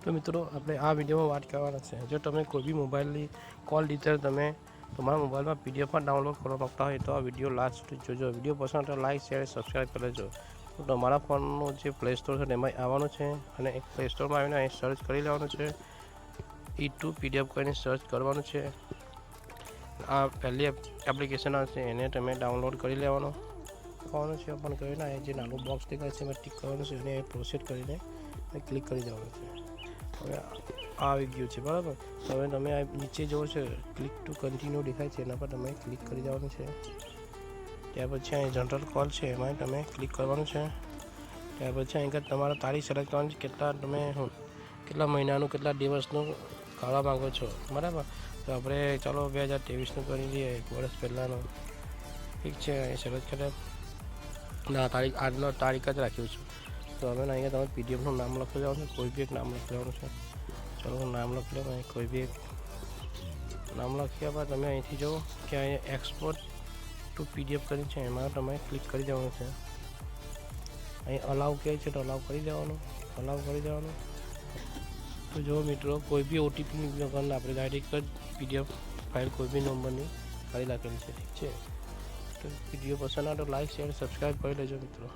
તો મિત્રો આપણે આ વિડીયોમાં વાત કરવાના છે, જો તમે કોઈ બી મોબાઈલની કોલ ડિટેલ તમે તમારા મોબાઈલમાં પીડીએફમાં ડાઉનલોડ કરવા માગતા હોય તો આ વિડીયો લાસ્ટ સુધી જોજો. વિડીયો પસંદ તો લાઈક શેર સબસ્ક્રાઈબ કરી લેજો. તો તમારા ફોનનું જે પ્લે સ્ટોર છે તેમાં આવવાનું છે અને એક પ્લે સ્ટોરમાં આવીને અહીં સર્ચ કરી લેવાનું છે. E2 PDF કરીને સર્ચ કરવાનું છે. આ પહેલી એપ્લિકેશન આવશે એને તમે ડાઉનલોડ કરી લેવાનું છે. ઓપન કરીને એ જે નાનું બોક્સ દેખાય છે એમાં ટિક કરવાનું છે અને પ્રોસેસ કરીને ક્લિક કરી દેવાનું છે. હવે આવી ગયું છે બરાબર. તો હવે તમે આ નીચે જુઓ છો ક્લિક ટુ કન્ટિન્યુ દેખાય છે એના પર તમે ક્લિક કરી દેવાનું છે. ત્યાર પછી અહીં જનરલ કોલ છે એમાં તમે ક્લિક કરવાનું છે. ત્યાર પછી અહીં તમારા તારીખ સિલેક્ટ કરવાની છે, કેટલા મહિનાનું કેટલા દિવસનું કાઢવા માગો છો બરાબર. તો આપણે ચાલો 2023નું કરી દઈએ, 1 વર્ષ પહેલાંનું. ઠીક છે, અહીં સિલેક્ટ કરે ના તારીખ આજનો તારીખ જ રાખ્યું છું. તો હવે અહીંયા તમે પીડીએફનું નામ લખી દેવાનું છે, કોઈ બી એક નામ લખી દેવાનું છે. ચાલો હું નામ લખી લઉં, અહીં કોઈ બી એક નામ લખ્યા બાદ તમે અહીંથી જુઓ કે અહીંયા એક્સપોર્ટ ટુ પીડીએફ કરી છે એમાં તમે ક્લિક કરી દેવાનું છે. અહીં અલાઉ કહે છે તો અલાઉ કરી દેવાનું. તો જો મિત્રો કોઈ બી ઓટીપી વગર આપણે ડાયરેક્ટ જ પીડીએફ ફાઇલ કોઈ બી નંબરની કાઢી નાખેલી છે. ઠીક છે, તો વિડીયો પસંદ આવે તો લાઈક શેર સબસ્ક્રાઈબ કરી લેજો મિત્રો.